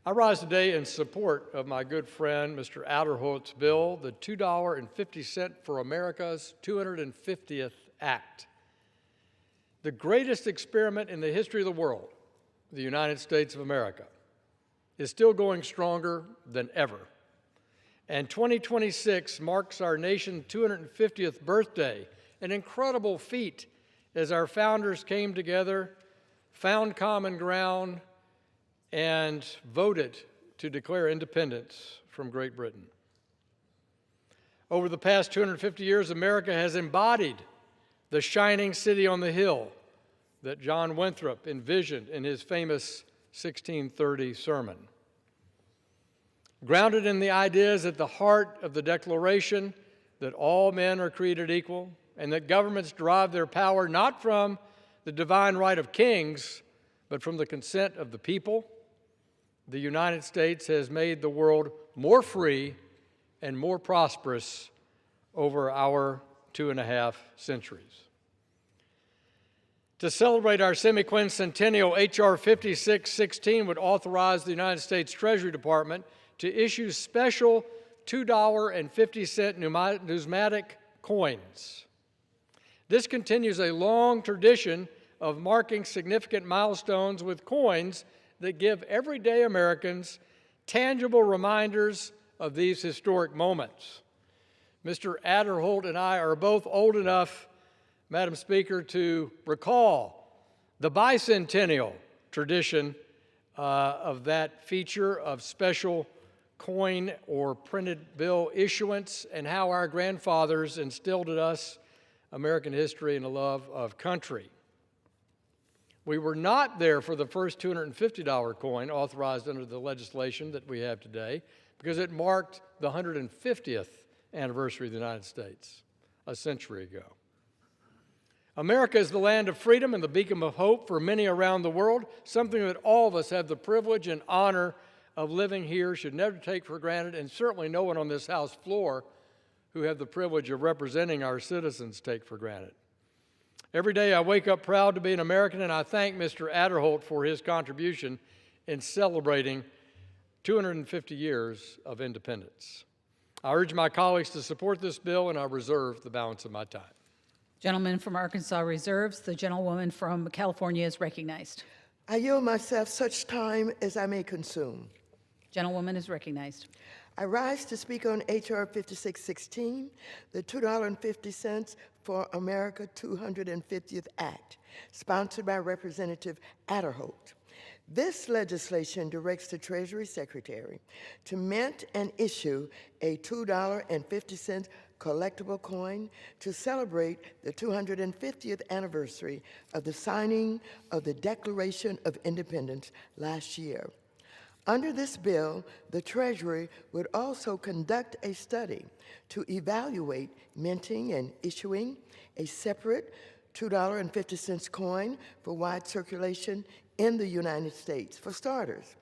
I rise today in support of my good friend, Mr. Adderholt's bill, the $2.50 for America's 250th Act. The greatest experiment in the history of the world, the United States of America, is still going stronger than ever. And 2026 marks our nation's 250th birthday, an incredible feat as our founders came together, found common ground, and voted to declare independence from Great Britain. Over the past 250 years, America has embodied the shining city on the hill that John Winthrop envisioned in his famous 1630 sermon. Grounded in the ideas at the heart of the Declaration that all men are created equal and that governments derive their power not from the divine right of kings, but from the consent of the people, the United States has made the world more free and more prosperous over our 2.5 centuries. To celebrate our semiquincentennial, H.R. 5616 would authorize the United States Treasury Department to issue special $2.50 numismatic coins. This continues a long tradition of marking significant milestones with coins that give everyday Americans tangible reminders of these historic moments. Mr. Adderholt and I are both old enough, Madam Speaker, to recall the bicentennial tradition of that feature of special coin or printed bill issuance and how our grandfathers instilled in us American history and a love of country. We were not there for the first $250 coin authorized under the legislation that we have today because it marked the 150th anniversary of the United States a century ago. America is the land of freedom and the beacon of hope for many around the world, something that all of us have the privilege and honor of living here, should never take for granted, and certainly no one on this House floor who have the privilege of representing our citizens take for granted. Every day I wake up proud to be an American, and I thank Mr. Adderholt for his contribution in celebrating 250 years of independence. I urge my colleagues to support this bill, and I reserve the balance of my time. Gentleman from Arkansas reserves. The gentlewoman from California is recognized. I yield myself such time as I may consume. Gentlewoman is recognized. I rise to speak on H.R. 5616, the $2.50 for America 250th Act, sponsored by Representative Adderholt. This legislation directs the Treasury Secretary to mint and issue a $2.50 collectible coin to celebrate the 250th anniversary of the signing of the Declaration of Independence last year. Under this bill, the Treasury would also conduct a study to evaluate minting and issuing a separate $2.50 coin for wide circulation in the United States. For starters,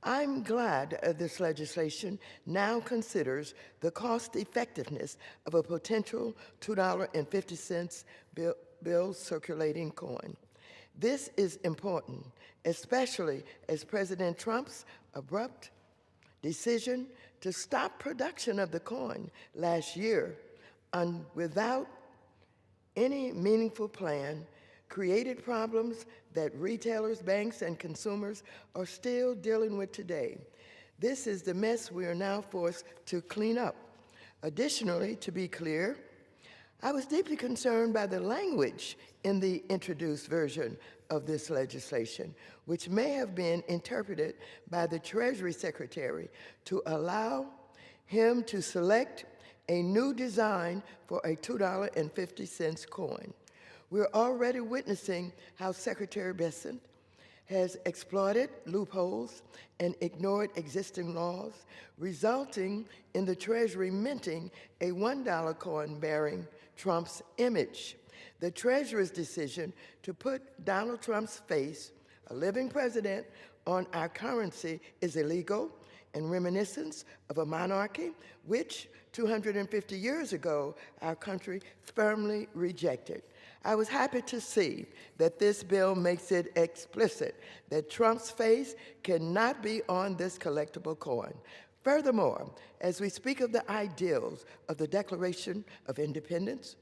I'm glad this legislation now considers the cost effectiveness of a potential $2.50 bill circulating coin. This is important, especially as President Trump's abrupt decision to stop production of the coin last year without any meaningful plan created problems that retailers, banks, and consumers are still dealing with today. This is the mess we are now forced to clean up. Additionally, to be clear, I was deeply concerned by the language in the introduced version of this legislation, which may have been interpreted by the Treasury Secretary to allow him to select a new design for a $2.50 coin. We're already witnessing how Secretary Bessent has exploited loopholes and ignored existing laws, resulting in the Treasury minting a $1 coin bearing Trump's image. The Treasury's decision to put Donald Trump's face, a living president, on our currency is illegal and reminiscent of a monarchy which 250 years ago our country firmly rejected. I was happy to see that this bill makes it explicit that Trump's face cannot be on this collectible coin. Furthermore, as we speak of the ideals of the Declaration of Independence,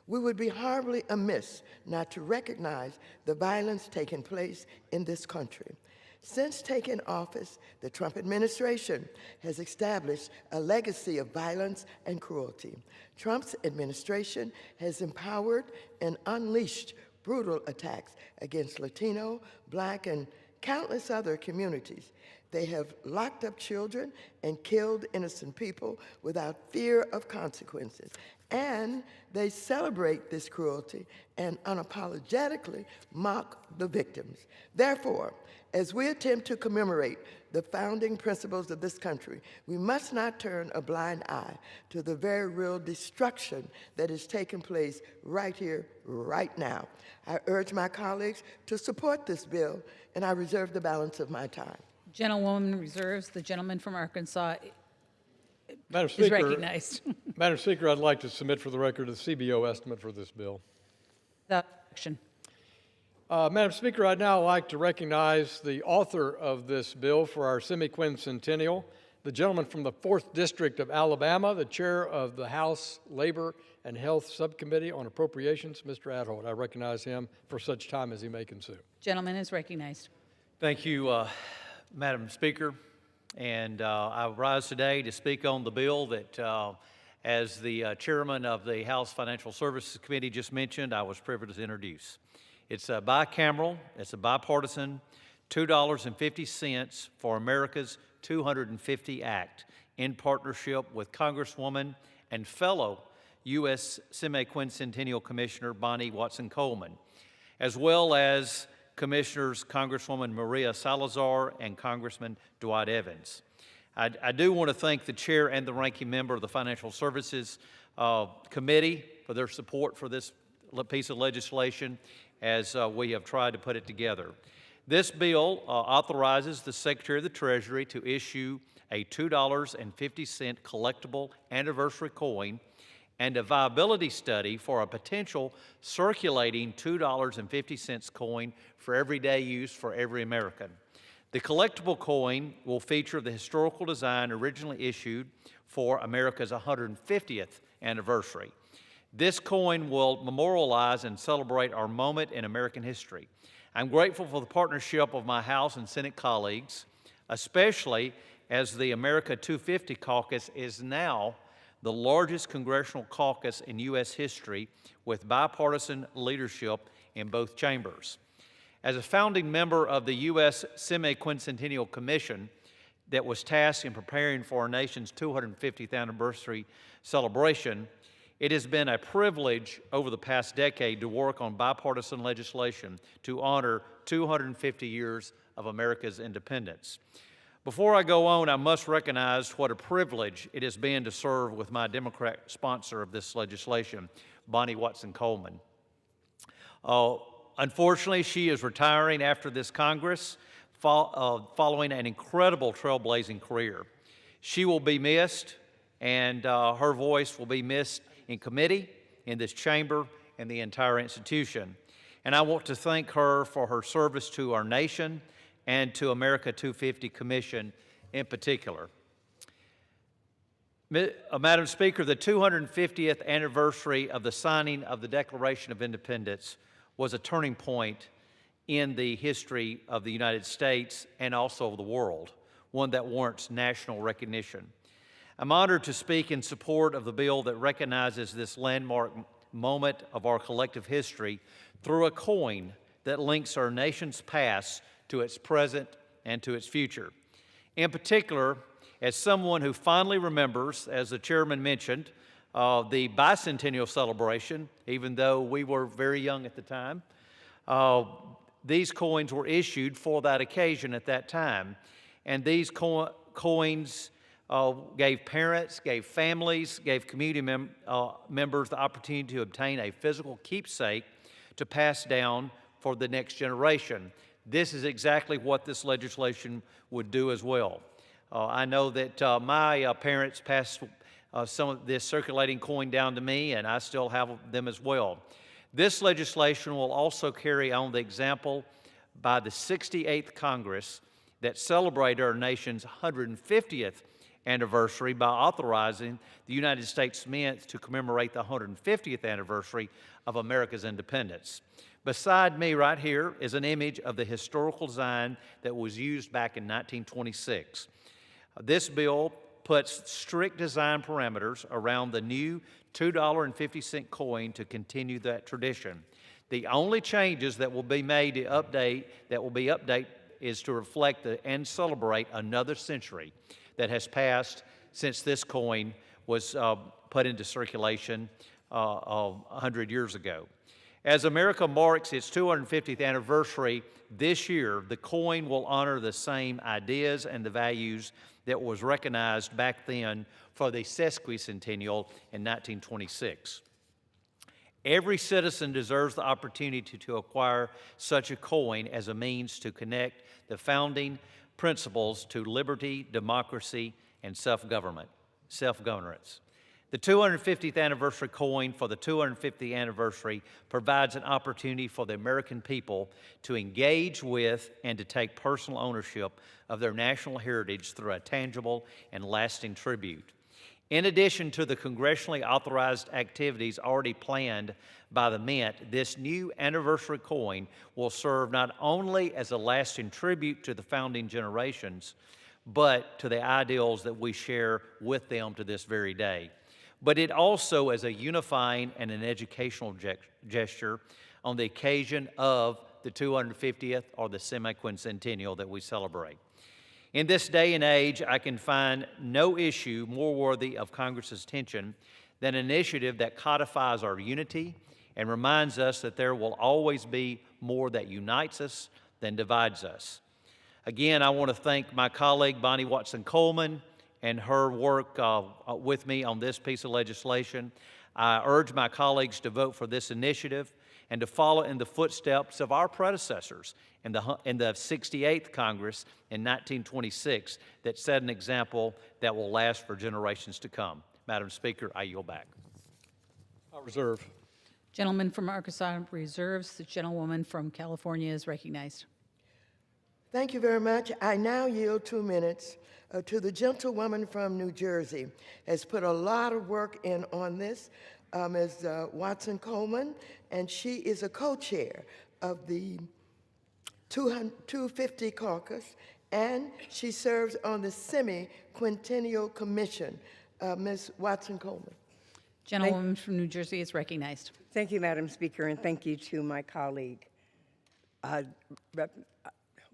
we would be horribly amiss not to recognize the violence taking place in this country. Since taking office, the Trump administration has established a legacy of violence and cruelty. Trump's administration has empowered and unleashed brutal attacks against Latino, Black, and countless other communities. They have locked up children and killed innocent people without fear of consequences. And they celebrate this cruelty and unapologetically mock the victims. Therefore, as we attempt to commemorate the founding principles of this country, we must not turn a blind eye to the very real destruction that is taking place right here, right now. I urge my colleagues to support this bill, and I reserve the balance of my time. Gentlewoman reserves. The gentleman from Arkansas Madam is Speaker, recognized. Madam Speaker, I'd like to submit for the record a CBO estimate for this bill. The action. Madam Speaker, I'd now like to recognize the author of this bill for our semiquincentennial, the gentleman from the 4th District of Alabama, the chair of the House Labor and Health Subcommittee on Appropriations, Mr. Adholt. I recognize him for such time as he may consume. Gentleman is recognized. Thank you, Madam Speaker. And I rise today to speak on the bill that, as the chairman of the House Financial Services Committee just mentioned, I was privileged to introduce. It's a bicameral, it's a bipartisan, $2.50 for America's 250 Act in partnership with Congresswoman and fellow U.S. Semiquincentennial Commissioner Bonnie Watson-Coleman, as well as Commissioners Congresswoman Maria Salazar and Congressman Dwight Evans. I do want to thank the chair and the ranking member of the Financial Services Committee for their support for this piece of legislation as we have tried to put it together. This bill authorizes the Secretary of the Treasury to issue a $2.50 collectible anniversary coin and a viability study for a potential circulating $2.50 coin for everyday use for every American. The collectible coin will feature the historical design originally issued for America's 150th anniversary. This coin will memorialize and celebrate our moment in American history. I'm grateful for the partnership of my House and Senate colleagues, especially as the America 250 caucus is now the largest congressional caucus in U.S. history with bipartisan leadership in both chambers. As a founding member of the U.S. Semiquincentennial Commission that was tasked in preparing for our nation's 250th anniversary celebration, it has been a privilege over the past decade to work on bipartisan legislation to honor 250 years of America's independence. Before I go on, I must recognize what a privilege it has been to serve with my Democrat sponsor of this legislation, Bonnie Watson-Coleman. Unfortunately, she is retiring after this Congress following an incredible trailblazing career. She will be missed, and her voice will be missed in committee, in this chamber, and the entire institution. And I want to thank her for her service to our nation and to America 250 Commission in particular. Madam Speaker, the 250th anniversary of the signing of the Declaration of Independence was a turning point in the history of the United States and also of the world, one that warrants national recognition. I'm honored to speak in support of the bill that recognizes this landmark moment of our collective history through a coin that links our nation's past to its present and to its future. In particular, as someone who fondly remembers, as the chairman mentioned, the bicentennial celebration, even though we were very young at the time, these coins were issued for that occasion at that time. And these coins gave parents, gave families, gave community members the opportunity to obtain a physical keepsake to pass down for the next generation. This is exactly what this legislation would do as well. I know that my parents passed some of this circulating coin down to me, and I still have them as well. This legislation will also carry on the example by the 68th Congress that celebrated our nation's 150th anniversary by authorizing the United States Mint to commemorate the 150th anniversary of America's independence. Beside me right here is an image of the historical design that was used back in 1926. This bill puts strict design parameters around the new $2.50 coin to continue that tradition. The only changes that will be made to update is to reflect and celebrate another century that has passed since this coin was put into circulation 100 years ago. As America marks its 250th anniversary this year, the coin will honor the same ideas and the values that was recognized back then for the sesquicentennial in 1926. Every citizen deserves the opportunity to acquire such a coin as a means to connect the founding principles to liberty, democracy, and self-governance. The 250th anniversary coin for the 250th anniversary provides an opportunity for the American people to engage with and to take personal ownership of their national heritage through a tangible and lasting tribute. In addition to the congressionally authorized activities already planned by the Mint, this new anniversary coin will serve not only as a lasting tribute to the founding generations, but to the ideals that we share with them to this very day. But it also as a unifying and an educational gesture on the occasion of the 250th or the semiquincentennial that we celebrate. In this day and age, I can find no issue more worthy of Congress's attention than an initiative that codifies our unity and reminds us that there will always be more that unites us than divides us. Again, I want to thank my colleague, Bonnie Watson-Coleman, and her work with me on this piece of legislation. I urge my colleagues to vote for this initiative and to follow in the footsteps of our predecessors in the 68th Congress in 1926 that set an example that will last for generations to come. Madam Speaker, I yield back. I reserve. Gentleman from Arkansas reserves. The gentlewoman from California is recognized. Thank you very much. I now yield 2 minutes to the gentlewoman from New Jersey. Has put a lot of work in on this, Ms. Watson-Coleman, and she is a co-chair of the 250 caucus, and she serves on the semi-quintennial commission. Ms. Watson-Coleman. Gentlewoman from New Jersey is recognized. Thank you, Madam Speaker, and thank you to my colleague, Rep.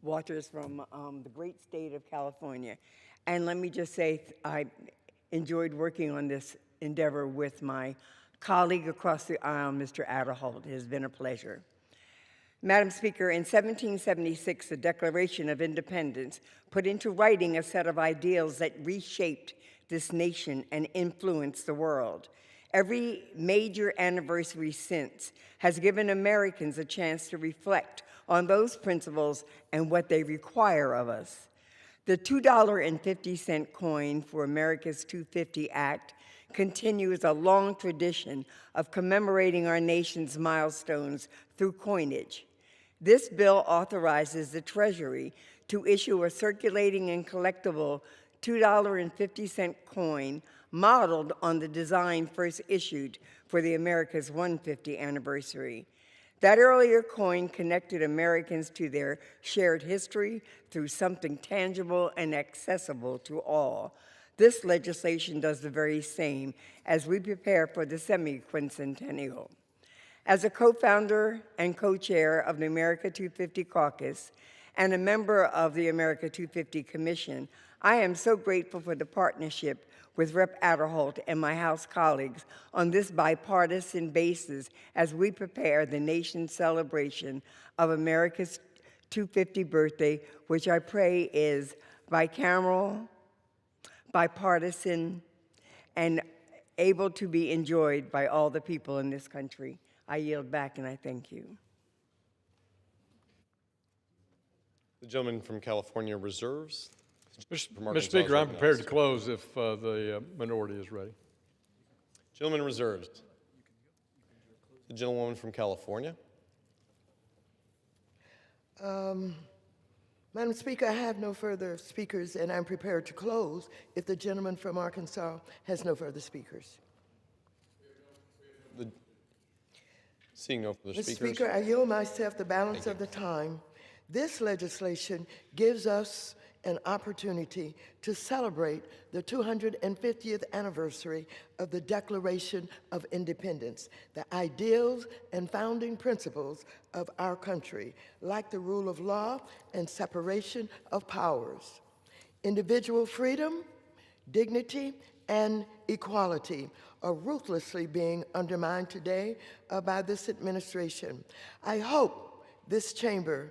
Waters from the great state of California. And let me just say, I enjoyed working on this endeavor with my colleague across the aisle, Mr. Adderholt. It has been a pleasure. Madam Speaker, in 1776, the Declaration of Independence put into writing a set of ideals that reshaped this nation and influenced the world. Every major anniversary since has given Americans a chance to reflect on those principles and what they require of us. The $2.50 coin for America's 250 Act continues a long tradition of commemorating our nation's milestones through coinage. This bill authorizes the Treasury to issue a circulating and collectible $2.50 coin modeled on the design first issued for the America's 150th anniversary. That earlier coin connected Americans to their shared history through something tangible and accessible to all. This legislation does the very same as we prepare for the semi-quincentennial. As a co-founder and co-chair of the America 250 Caucus and a member of the America 250 Commission, I am so grateful for the partnership with Rep. Adderholt and my House colleagues on this bipartisan basis as we prepare the nation's celebration of America's 250th birthday, which I pray is bicameral, bipartisan, and able to be enjoyed by all the people in this country. I yield back and I thank you. The gentleman from California reserves. Mr. Speaker, I'm prepared to close if the minority is ready. Gentleman reserves. The gentlewoman from California. Madam Speaker, I have no further speakers, and I'm prepared to close if the gentleman from Arkansas has no further speakers. Seeing no further Mr. speakers. Speaker, I yield myself the balance of the time. This legislation gives us an opportunity to celebrate the 250th anniversary of the Declaration of Independence, the ideals and founding principles of our country, like the rule of law and separation of powers. Individual freedom, dignity, and equality are ruthlessly being undermined today by this administration. I hope this chamber's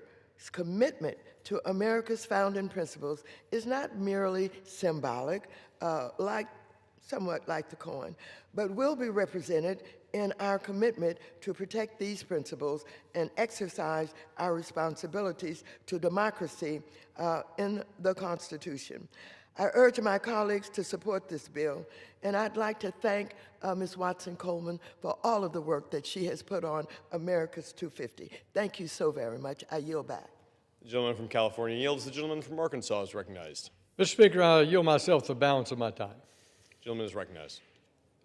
commitment to America's founding principles is not merely symbolic, somewhat like the coin, but will be represented in our commitment to protect these principles and exercise our responsibilities to democracy in the Constitution. I urge my colleagues to support this bill, and I'd like to thank Ms. Watson-Coleman for all of the work that she has put on America's 250. Thank you so very much. I yield back. The gentleman from California yields. The gentleman from Arkansas is recognized. Mr. Speaker, I yield myself the balance of my time. The gentleman is recognized.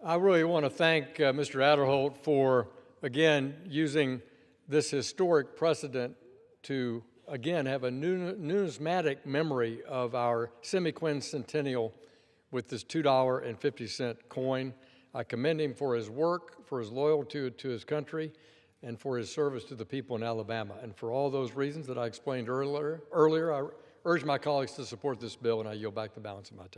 I really want to thank Mr. Adderholt for, again, using this historic precedent to, again, have a numismatic memory of our semiquincentennial with this $2.50 coin. I commend him for his work, for his loyalty to his country, and for his service to the people in Alabama. And for all those reasons that I explained earlier, I urge my colleagues to support this bill, and I yield back the balance of my time.